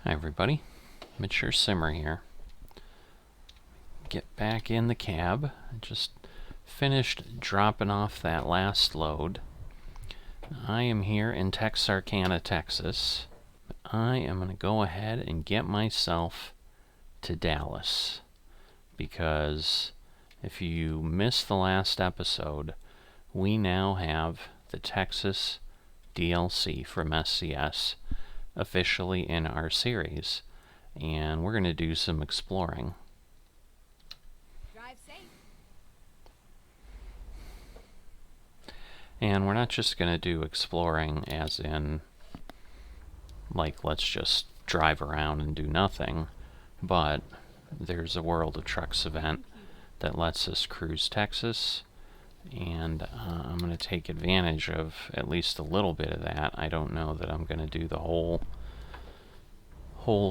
Hi everybody, Mature Simmer here. Get back in the cab. I just finished dropping off that last load. I am here in Texarkana, Texas. I am going to go ahead and get myself to Dallas, because if you missed the last episode, we now have the Texas DLC from SCS officially in our series, and we're going to do some exploring. Drive safe. And we're not just going to do exploring as in, like, let's just drive around and do nothing, but there's a World of Trucks event that lets us cruise Texas, and I'm going to take advantage of at least a little bit of that. I don't know that I'm going to do the whole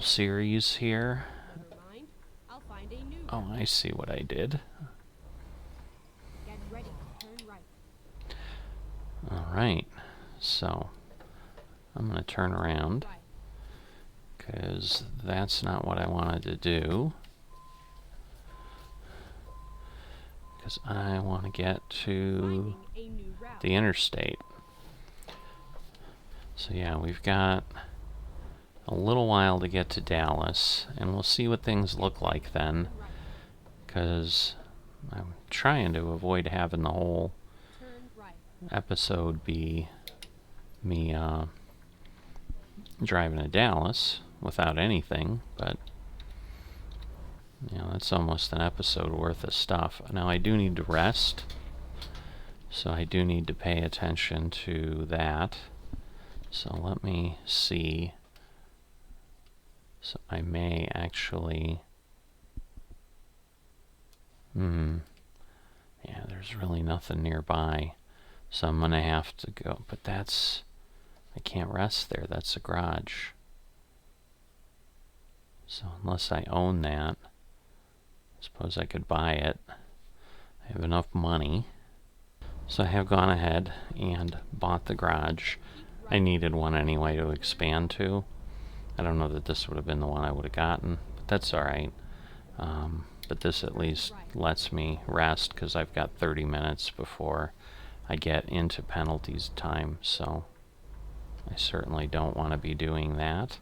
series here. Never mind. I'll find a new Oh, I see what I did. Get ready. Turn right. Alright, so I'm going to turn around, Right. because that's not what I wanted to do. Because I want to get to Finding a new route. the interstate. So yeah, we've got a little while to get to Dallas, and we'll see what things look like then, Turn right. because I'm trying to avoid having the whole Turn right. episode be me driving to Dallas without anything, but you know, that's almost an episode worth of stuff. Now I do need to rest, so I do need to pay attention to that. So let me see. So I may actually... yeah, there's really nothing nearby. So I'm going to have to go. But that's... I can't rest there. That's a garage. So unless I own that, I suppose I could buy it. I have enough money. So I have gone ahead and bought the garage. I needed one anyway to expand to. I don't know that this would have been the one I would have gotten, but that's alright. But this at least lets me rest, because I've got 30 minutes before I get into penalties time, so I certainly don't want to be doing that.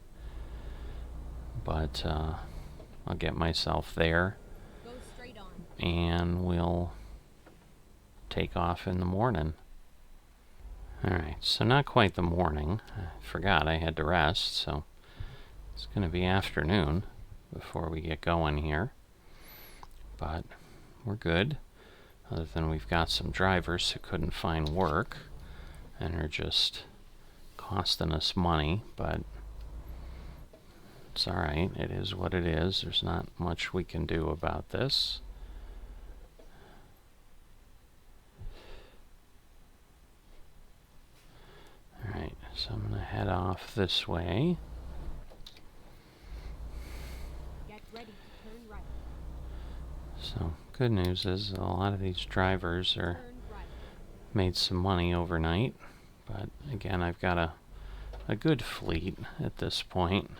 But I'll get myself there, Go straight on. and we'll take off in the morning. Alright, so not quite the morning. I forgot I had to rest, so it's going to be afternoon before we get going here. But we're good, other than we've got some drivers who couldn't find work and are just costing us money, but it's alright. It is what it is. There's not much we can do about this. Alright, so I'm going to head off this way. Get ready. Turn right. So, good news is a lot of these drivers are Turn right. made some money overnight, but again, I've got a good fleet at this point.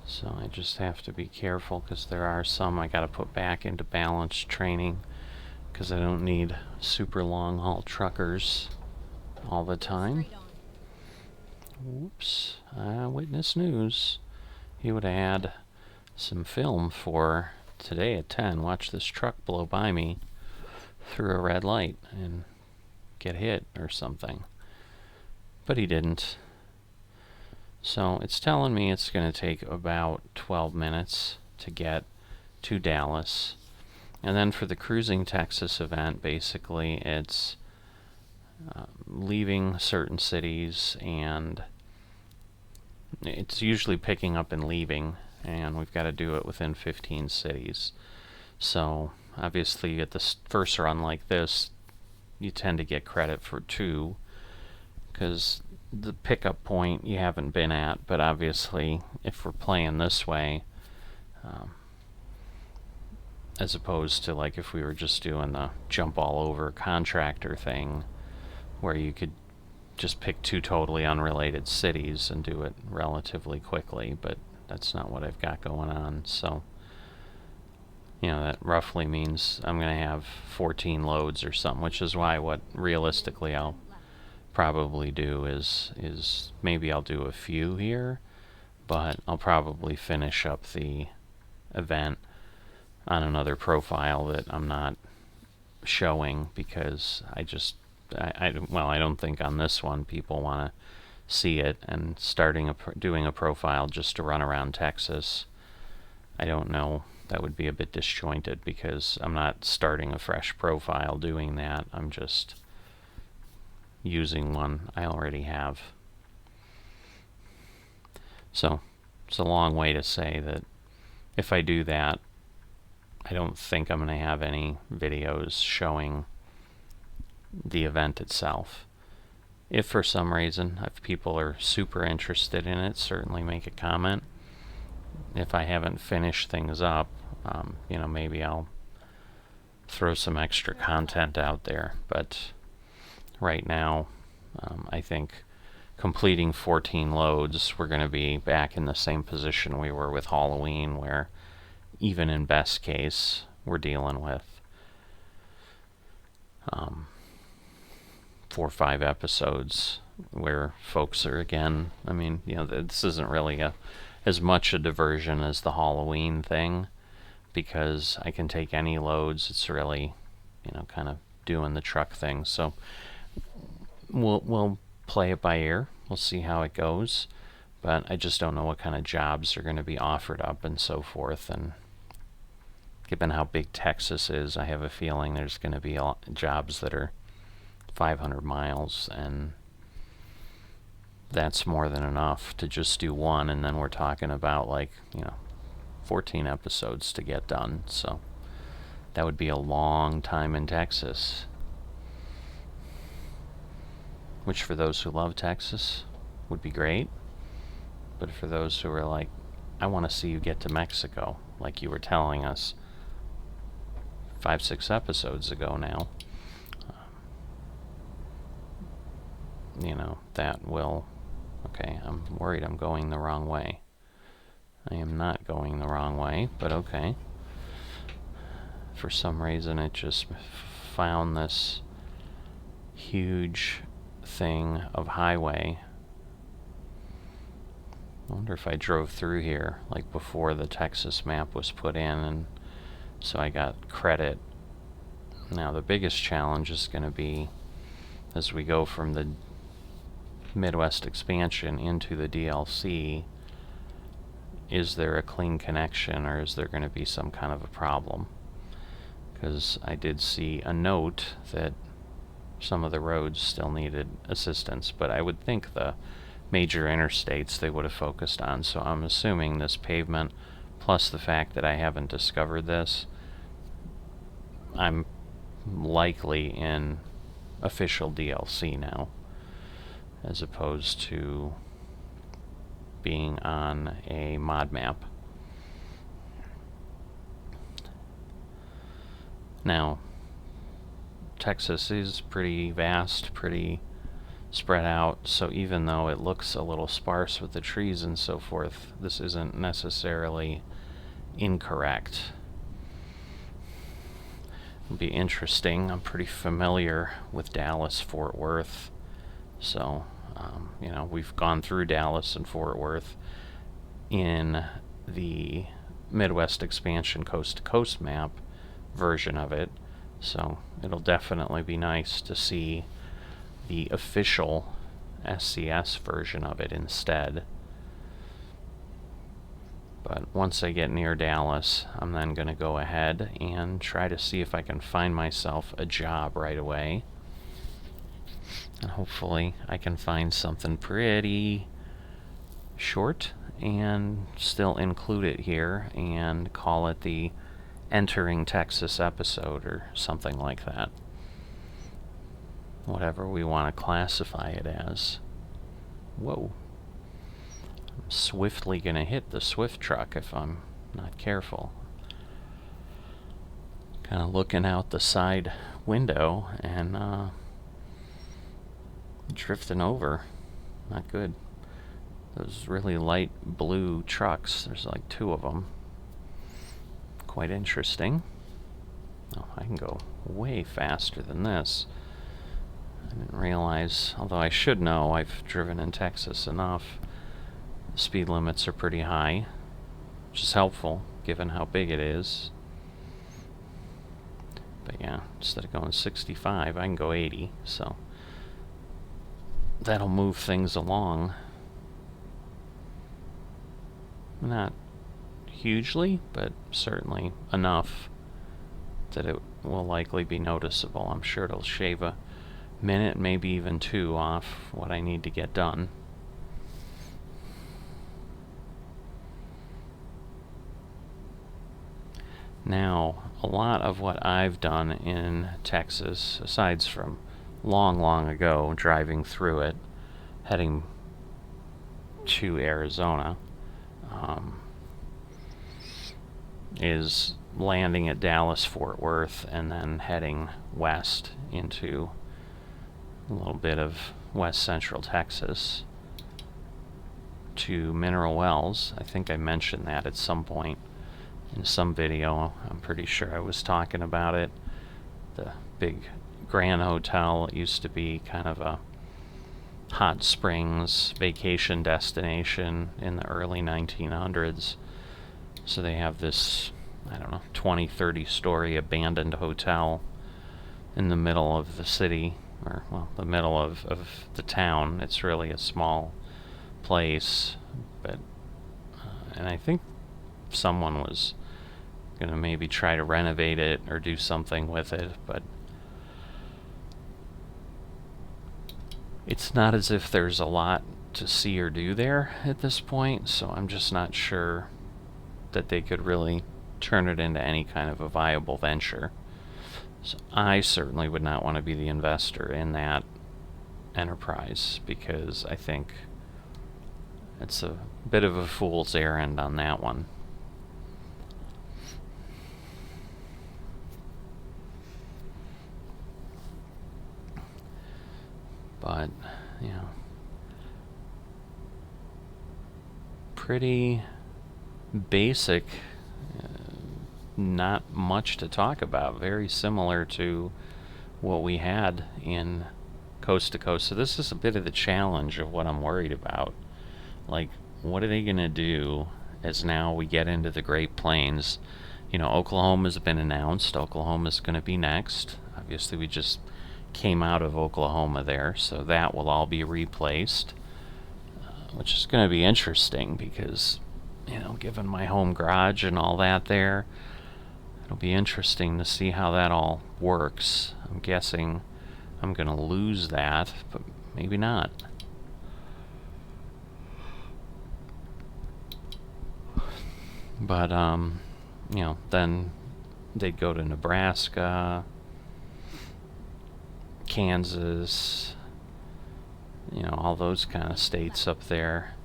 So I just have to be careful, because there are some I got to put back into balance training, because I don't need super long haul truckers all the time. Straight on. Whoops, witness news. He would have had some film for today at 10. Watch this truck blow by me through a red light and get hit or something. But he didn't. So it's telling me it's going to take about 12 minutes to get to Dallas. And then for the Cruising Texas event, basically it's leaving certain cities, and it's usually picking up and leaving, and we've got to do it within 15 cities. So obviously at the first run like this, you tend to get credit for 2, because the pickup point you haven't been at. But obviously if we're playing this way, as opposed to like if we were just doing the jump all over contractor thing, where you could just pick two totally unrelated cities and do it relatively quickly, but that's not what I've got going on. So, that roughly means I'm going to have 14 loads or something, which is why what realistically I'll probably do is maybe I'll do a few here, but I'll probably finish up the event on another profile that I'm not showing, because I don't think on this one people want to see it, and doing a profile just to run around Texas, I don't know, that would be a bit disjointed, because I'm not starting a fresh profile doing that. I'm just using one I already have. So it's a long way to say that if I do that, I don't think I'm going to have any videos showing the event itself. If for some reason, if people are super interested in it, certainly make a comment. If I haven't finished things up, maybe I'll throw some extra content out there. But right now, I think completing 14 loads, we're going to be back in the same position we were with Halloween, where even in best case, we're dealing with 4 or 5 episodes where folks are, again, this isn't really as much a diversion as the Halloween thing, because I can take any loads. It's really, kind of doing the truck thing. So we'll play it by ear. We'll see how it goes, but I just don't know what kind of jobs are going to be offered up and so forth. And given how big Texas is, I have a feeling there's going to be jobs that are 500 miles, and that's more than enough to just do one, and then we're talking about 14 episodes to get done. So that would be a long time in Texas, which for those who love Texas would be great, but for those who are like, I want to see you get to Mexico, like you were telling us 5-6 episodes ago now, that will, okay, I'm worried I'm going the wrong way. I am not going the wrong way, but okay. For some reason it just found this huge thing of highway. I wonder if I drove through here like before the Texas map was put in, and so I got credit. Now the biggest challenge is going to be as we go from the Midwest expansion into the DLC, is there a clean connection, or is there going to be some kind of a problem? Because I did see a note that some of the roads still needed assistance, but I would think the major interstates they would have focused on. So I'm assuming this pavement, plus the fact that I haven't discovered this, I'm likely in official DLC now, as opposed to being on a mod map. Now, Texas is pretty vast, pretty spread out, so even though it looks a little sparse with the trees and so forth, this isn't necessarily incorrect. It'll be interesting. I'm pretty familiar with Dallas, Fort Worth, so we've gone through Dallas and Fort Worth in the Midwest expansion coast-to-coast map version of it, so it'll definitely be nice to see the official SCS version of it instead. But once I get near Dallas, I'm then going to go ahead and try to see if I can find myself a job right away. And hopefully I can find something pretty short and still include it here and call it the Entering Texas episode or something like that. Whatever we want to classify it as. Whoa. I'm swiftly going to hit the Swift truck if I'm not careful. Kind of looking out the side window, and Drifting over. Not good. Those really light blue trucks, there's like 2 of them. Quite interesting. Oh, I can go way faster than this. I didn't realize, although I should know, I've driven in Texas enough. The speed limits are pretty high, which is helpful given how big it is. But yeah, instead of going 65, I can go 80, so that'll move things along. Not hugely, but certainly enough that it will likely be noticeable. I'm sure it'll shave a minute, maybe even 2 off what I need to get done. Now, a lot of what I've done in Texas, aside from long ago driving through it, heading to Arizona, is landing at Dallas, Fort Worth, and then heading west into a little bit of west central Texas to Mineral Wells. I think I mentioned that at some point in some video. I'm pretty sure I was talking about it. The big Grand Hotel. It used to be kind of a hot springs vacation destination in the early 1900s. So they have this, I don't know, 20, 30 story abandoned hotel in the middle of the city, or, well, the middle of the town. It's really a small place, but, and I think someone was gonna maybe try to renovate it or do something with it, but it's not as if there's a lot to see or do there at this point, so I'm just not sure that they could really turn it into any kind of a viable venture. So I certainly would not want to be the investor in that enterprise, because I think it's a bit of a fool's errand on that one. But, you know, pretty basic, not much to talk about. Very similar to what we had in Coast to Coast. So this is a bit of the challenge of what I'm worried about. Like, what are they going to do as now we get into the Great Plains? You know, Oklahoma's been announced. Oklahoma's going to be next. Obviously, we just came out of Oklahoma there, so that will all be replaced, which is going to be interesting because, you know, given my home garage and all that there, it'll be interesting to see how that all works. I'm guessing I'm going to lose that, but maybe not. But, you know, then they'd go to Nebraska, Kansas, you know, all those kind of states up there.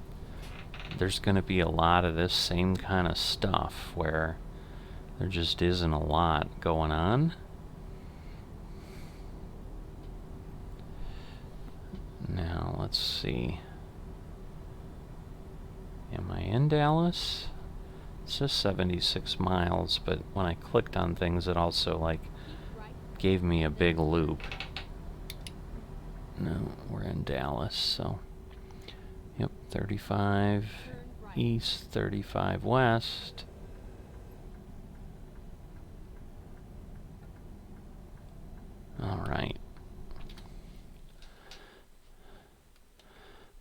There's going to be a lot of this same kind of stuff where there just isn't a lot going on. Now, let's see. Am I in Dallas? It says 76 miles, but when I clicked on things, it also, like, gave me a big loop. No, we're in Dallas, so, yep, 35 east, 35 west. All right.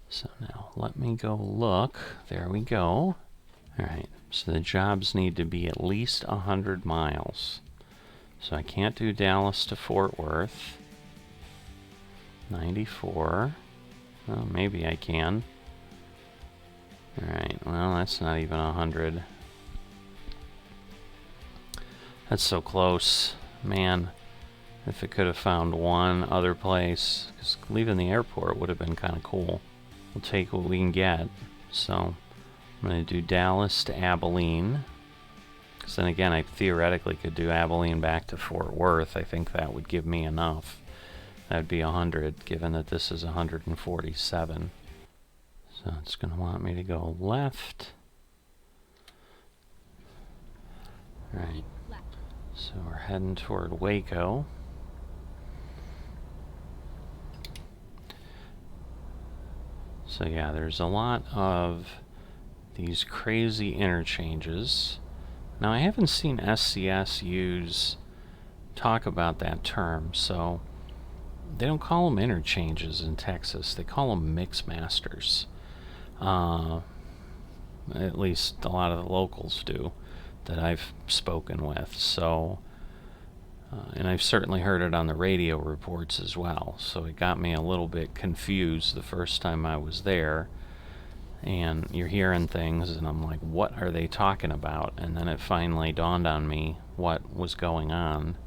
So now let me go look. There we go. All right, so the jobs need to be at least 100 miles. So I can't do Dallas to Fort Worth. 94. Well, maybe I can. Alright, well, that's not even 100. That's so close. Man, if it could have found one other place, because leaving the airport would have been kind of cool. We'll take what we can get. So I'm going to do Dallas to Abilene. Because then again, I theoretically could do Abilene back to Fort Worth. I think that would give me enough. That'd be 100, given that this is 147. So it's going to want me to go left. Right. So we're heading toward Waco. So yeah, there's a lot of these crazy interchanges. Now I haven't seen SCS talk about that term, so they don't call them interchanges in Texas. They call them mix masters. At least a lot of the locals do that I've spoken with. So, and I've certainly heard it on the radio reports as well. So it got me a little bit confused the first time I was there. And you're hearing things, and I'm like, what are they talking about? And then it finally dawned on me what was going on.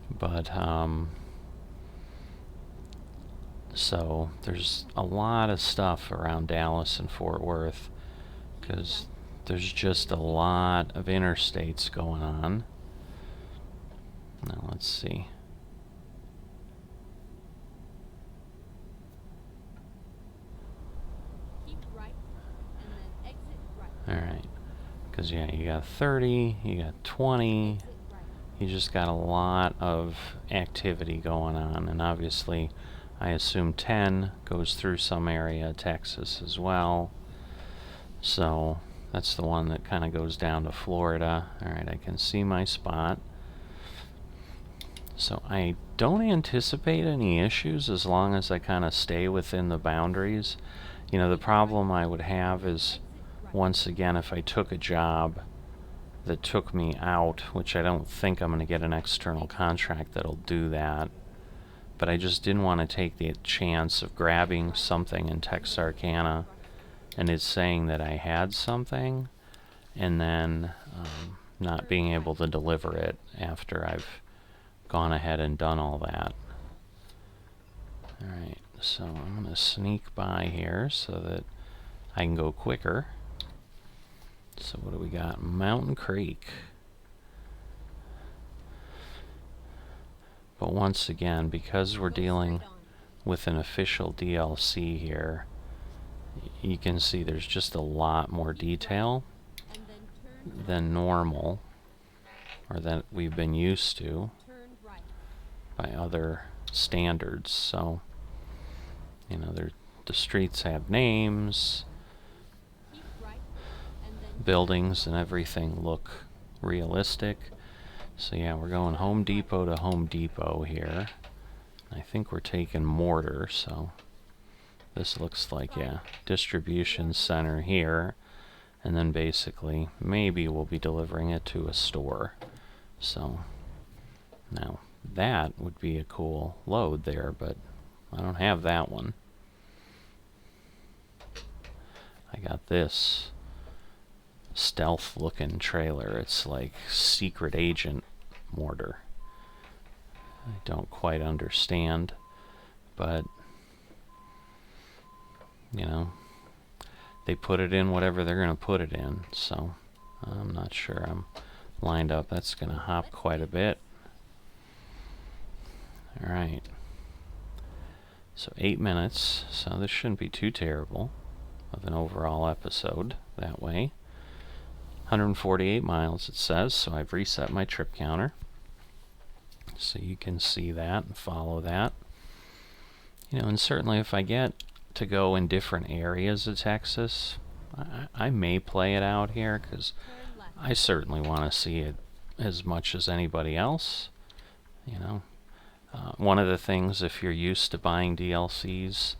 But, so there's a lot of stuff around Dallas and Fort Worth, because there's just a lot of interstates going on. Now let's see. Keep right, and then exit right. Alright. Because, yeah, you got 30, you got 20. Exit right. You just got a lot of activity going on. And obviously, I assume 10 goes through some area of Texas as well. So that's the one that kind of goes down to Florida. Alright, I can see my spot. So I don't anticipate any issues as long as I kind of stay within the boundaries. You know, the problem I would have is, once again, if I took a job that took me out, which I don't think I'm going to get an external contract that'll do that, but I just didn't want to take the chance of grabbing something in Texarkana and it's saying that I had something and then not being able to deliver it after I've gone ahead and done all that. Alright, so I'm going to sneak by here so that I can go quicker. So what do we got? Mountain Creek. But once again, because we're dealing with an official DLC here, you can see there's just a lot more detail than normal, or that we've been used to by other standards. So, you know, the streets have names, buildings and everything look realistic. So yeah, we're going Home Depot to Home Depot here. I think we're taking MORTAR, so this looks like, yeah, distribution center here, and then basically maybe we'll be delivering it to a store. So now that would be a cool load there, but I don't have that one. I got this stealth looking trailer. It's like secret agent MORTAR. I don't quite understand, but you know, they put it in whatever they're gonna put it in, so I'm not sure I'm lined up. That's gonna hop quite a bit. Alright, so 8 minutes, so this shouldn't be too terrible of an overall episode that way. 148 miles it says, so I've reset my trip counter so you can see that and follow that. You know, and certainly if I get to go in different areas of Texas, I may play it out here, because I certainly want to see it as much as anybody else. You know, one of the things, if you're used to buying DLCs,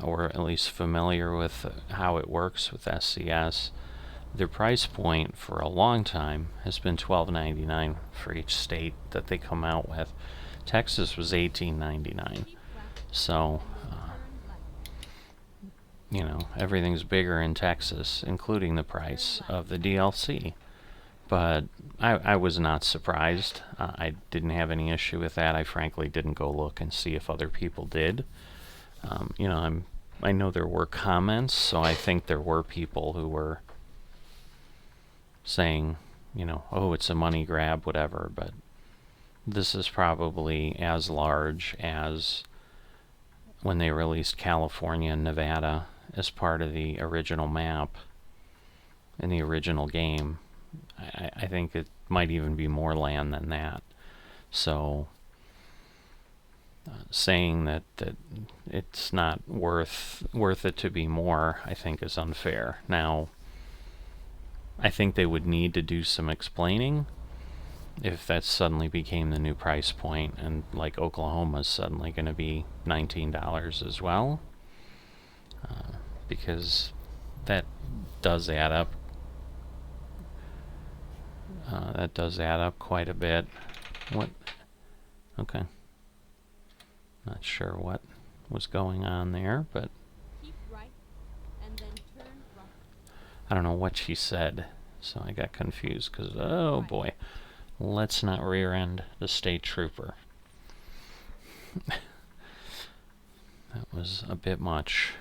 or at least familiar with how it works with SCS, their price point for a long time has been $12.99 for each state that they come out with. Texas was $18.99. So, you know, everything's bigger in Texas, including the price of the DLC. But I was not surprised. I didn't have any issue with that. I frankly didn't go look and see if other people did. You know, I know there were comments, so I think there were people who were saying, you know, oh, it's a money grab, whatever, but this is probably as large as when they released California and Nevada as part of the original map in the original game. I think it might even be more land than that. So saying that it's not worth it to be more, I think, is unfair. Now, I think they would need to do some explaining if that suddenly became the new price point, and like Oklahoma's suddenly going to be $19 as well, because that does add up. That does add up quite a bit. What? Okay. Not sure what was going on there, but Keep right and then turn right. I don't know what she said, so I got confused because, oh boy, let's not rear end the state trooper. That was a bit much.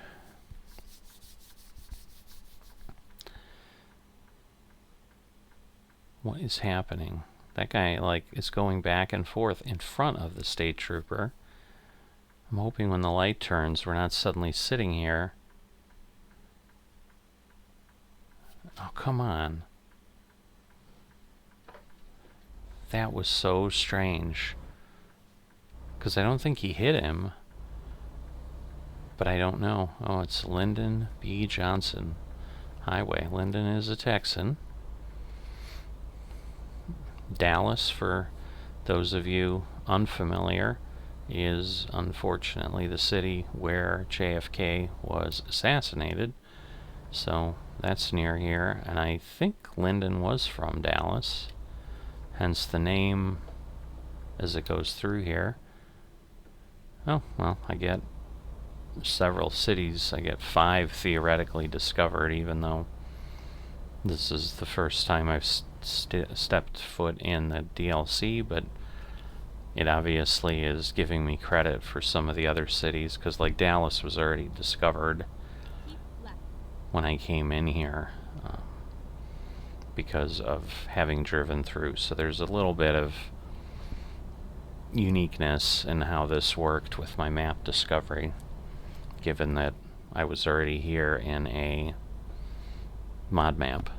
What is happening? That guy, like, is going back and forth in front of the state trooper. I'm hoping when the light turns, we're not suddenly sitting here. Oh, come on. That was so strange. Because I don't think he hit him. But I don't know. Oh, it's Lyndon B. Johnson Highway. Lyndon is a Texan. Dallas, for those of you unfamiliar, is unfortunately the city where JFK was assassinated. So that's near here, and I think Lyndon was from Dallas, hence the name as it goes through here. Oh, well, I get several cities. I get 5 theoretically discovered, even though this is the first time I've stepped foot in the DLC, but it obviously is giving me credit for some of the other cities, because like Dallas was already discovered when I came in here, because of having driven through. So there's a little bit of uniqueness in how this worked with my map discovery, given that I was already here in a mod map,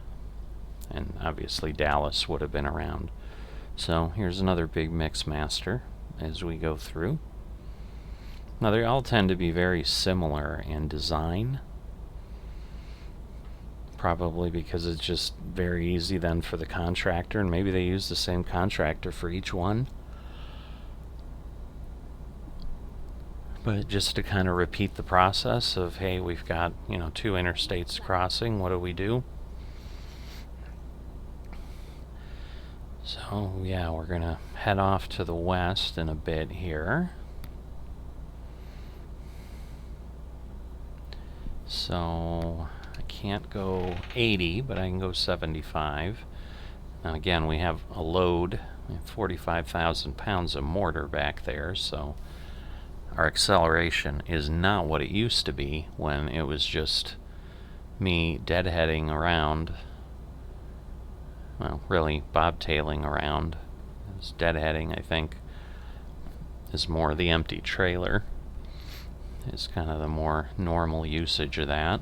and obviously Dallas would have been around. So here's another big mix master as we go through. Now they all tend to be very similar in design, probably because it's just very easy then for the contractor, and maybe they use the same contractor for each one. But just to kind of repeat the process of, hey, we've got, 2 interstates crossing, what do we do? So yeah, we're gonna head off to the west in a bit here. So I can't go 80, but I can go 75. Now again, we have a load, we have 45,000 pounds of mortar back there, so our acceleration is not what it used to be when it was just me deadheading around. Well, really bobtailing around. It's deadheading, I think, is more the empty trailer. Is kind of the more normal usage of that.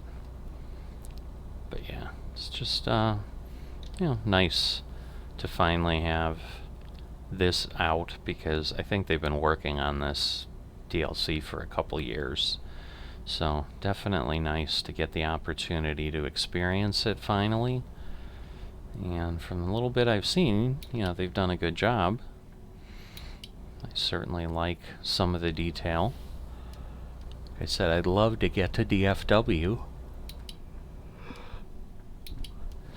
But yeah, it's just nice to finally have this out, because I think they've been working on this DLC for a couple years. So definitely nice to get the opportunity to experience it finally. And from the little bit I've seen, they've done a good job. I certainly like some of the detail. Like I said, I'd love to get to DFW,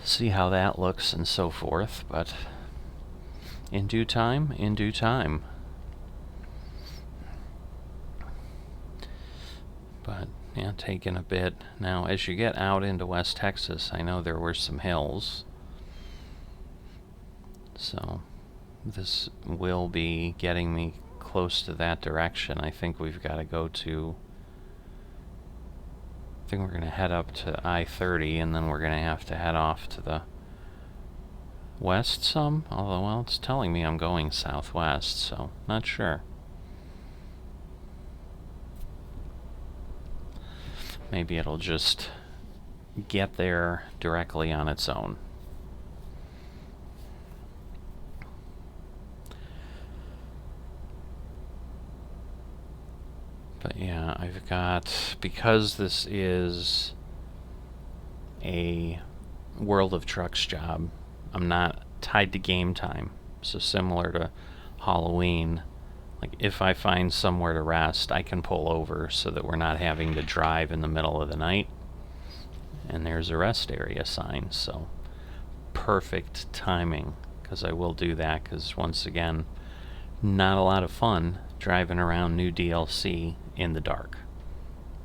see how that looks and so forth, but in due time, in due time. But yeah, taking a bit. Now, as you get out into West Texas, I know there were some hills. So this will be getting me close to that direction. I think we've got to go to, I think we're going to head up to I-30, and then we're going to have to head off to the west some, although, well, it's telling me I'm going southwest, so not sure. Maybe it'll just get there directly on its own. But yeah, I've got, because this is a World of Trucks job, I'm not tied to game time. So similar to Halloween, like if I find somewhere to rest, I can pull over so that we're not having to drive in the middle of the night. And there's a rest area sign, so perfect timing, because I will do that, because once again, not a lot of fun driving around new DLC in the dark.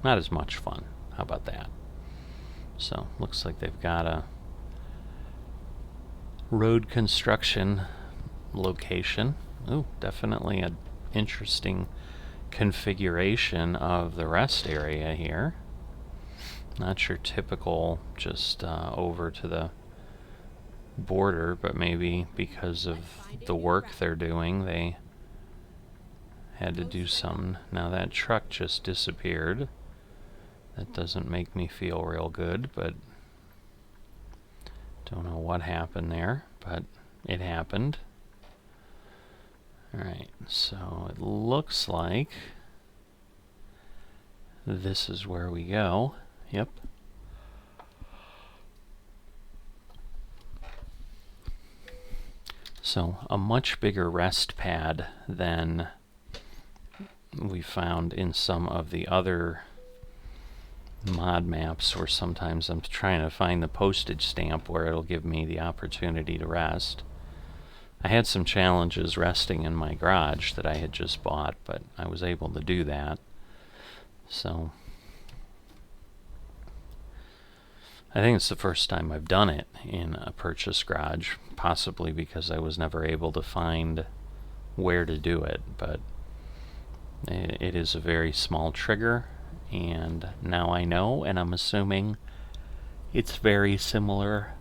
Not as much fun. How about that? So, looks like they've got a road construction location. Ooh, definitely an interesting configuration of the rest area here. Not your typical just over to the border, but maybe because of the work they're doing, they had to do something. Now that truck just disappeared. That doesn't make me feel real good, but don't know what happened there, but it happened. Alright, so it looks like this is where we go. Yep. So a much bigger rest pad than we found in some of the other mod maps, where sometimes I'm trying to find the postage stamp where it'll give me the opportunity to rest. I had some challenges resting in my garage that I had just bought, but I was able to do that. So I think it's the first time I've done it in a purchase garage, possibly because I was never able to find where to do it, but it is a very small trigger, and now I know, and I'm assuming it's very similar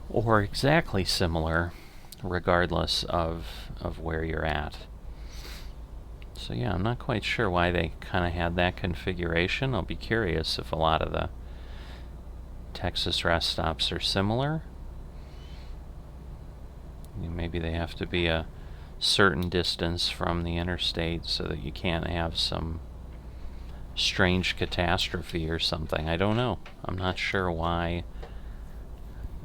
or exactly similar regardless of where you're at. So yeah, I'm not quite sure why they kind of had that configuration. I'll be curious if a lot of the Texas rest stops are similar. Maybe they have to be a certain distance from the interstate so that you can't have some strange catastrophe or something. I don't know. I'm not sure why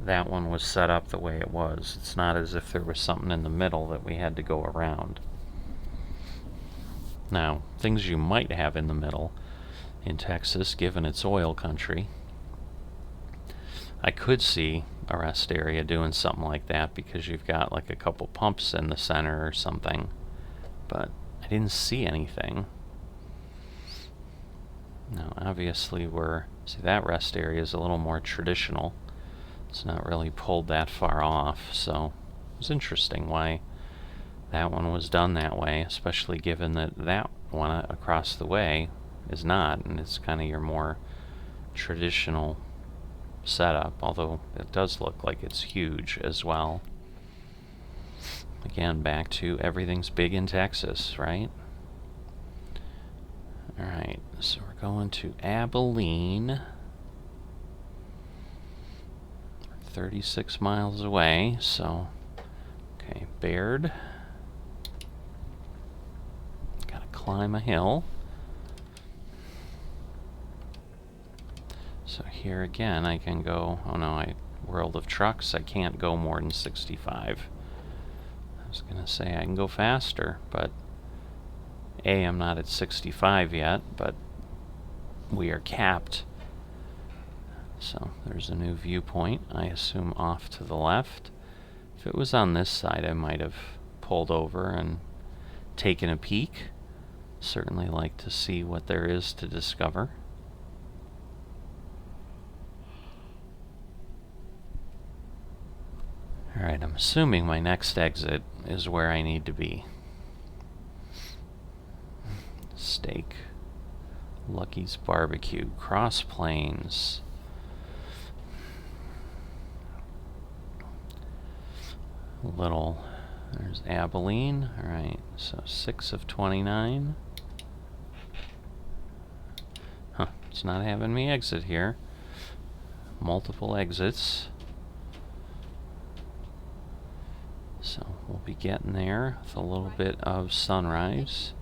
that one was set up the way it was. It's not as if there was something in the middle that we had to go around. Now, things you might have in the middle in Texas, given its oil country, I could see a rest area doing something like that because you've got like a couple pumps in the center or something, but I didn't see anything. Now, obviously see, that rest area is a little more traditional. It's not really pulled that far off, so it was interesting why that one was done that way, especially given that that one across the way is not, and it's kind of your more traditional setup, although it does look like it's huge as well. Again, back to everything's big in Texas, right? Alright, so we're going to Abilene. 36 miles away, so okay, Baird. Gotta climb a hill. So here again I can go, oh no, World of Trucks, I can't go more than 65. I was gonna say I can go faster, but I'm not at 65 yet, but we are capped. So there's a new viewpoint, I assume off to the left. If it was on this side, I might have pulled over and taken a peek. Certainly like to see what there is to discover. Alright, I'm assuming my next exit is where I need to be. Steak. Lucky's Barbecue. Cross Plains. little... There's Abilene. Alright, so 6 of 29. Huh, it's not having me exit here. Multiple exits. So we'll be getting there with a little bit of sunrise.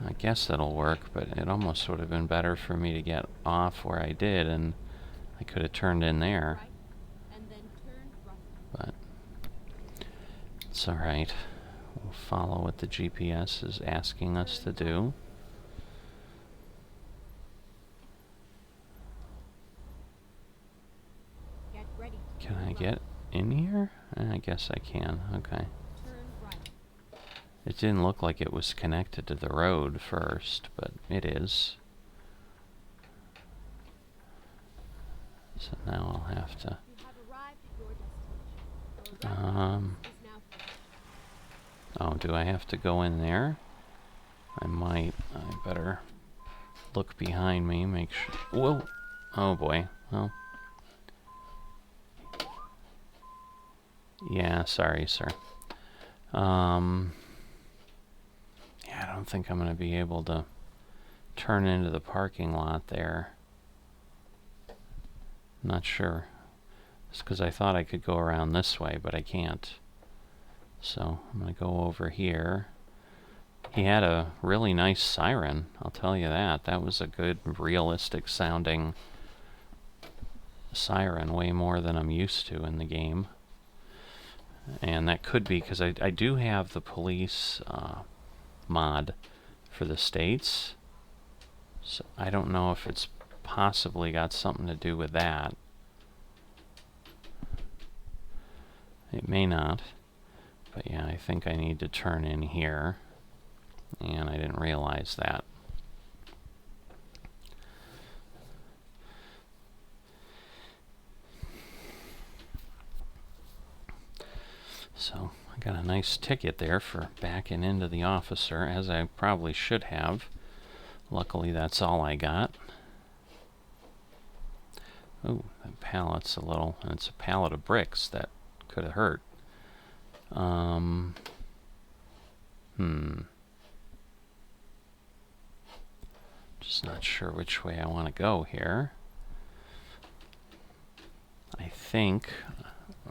I guess that'll work, but it almost would have been better for me to get off where I did, and I could have turned in there. But it's alright. We'll follow what the GPS is asking us to do. Can I get in here? I guess I can. Okay. It didn't look like it was connected to the road first, but it is. So now I'll have to... Oh, do I have to go in there? I might. I better look behind me, make sure... Whoa! Oh boy. Well... Yeah, sorry, sir. Yeah, I don't think I'm going to be able to turn into the parking lot there. Not sure. It's because I thought I could go around this way, but I can't. So I'm going to go over here. He had a really nice siren, I'll tell you that. That was a good, realistic sounding siren, way more than I'm used to in the game. And that could be because I do have the police mod for the States. So I don't know if it's possibly got something to do with that. It may not. But yeah, I think I need to turn in here. And I didn't realize that. So I got a nice ticket there for backing into the officer, as I probably should have. Luckily, that's all I got. Oh, that pallet's a little... It's a pallet of bricks. That could have hurt. Just not sure which way I want to go here. I think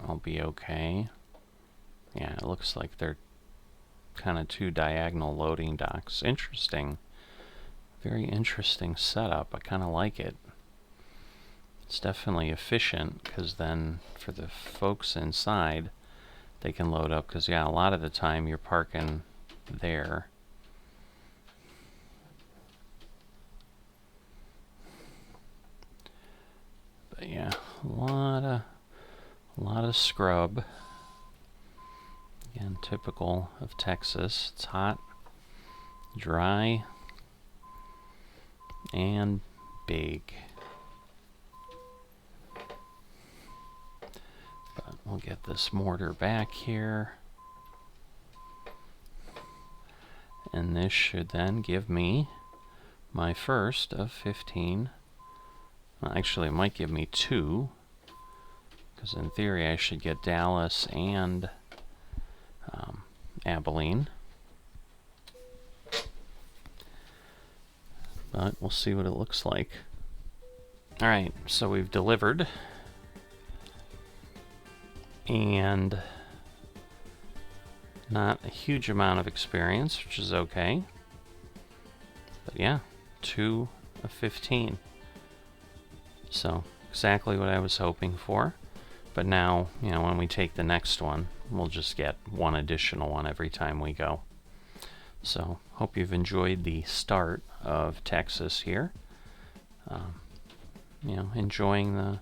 I'll be okay. Yeah, it looks like they're kind of two diagonal loading docks. Interesting. Very interesting setup. I kind of like it. It's definitely efficient, because then for the folks inside, they can load up, because yeah, a lot of the time you're parking there. But yeah, a lot of scrub. Again, typical of Texas. It's hot, dry, and big. But we'll get this mortar back here. And this should then give me my first of 15. Well, actually, it might give me 2. Because in theory, I should get Dallas and Abilene. But we'll see what it looks like. Alright, so we've delivered. And not a huge amount of experience, which is okay. But yeah, 2 of 15. So, exactly what I was hoping for. But now, you know, when we take the next one, we'll just get one additional one every time we go. So, hope you've enjoyed the start of Texas here. You know, enjoying the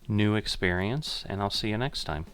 new experience, and I'll see you next time.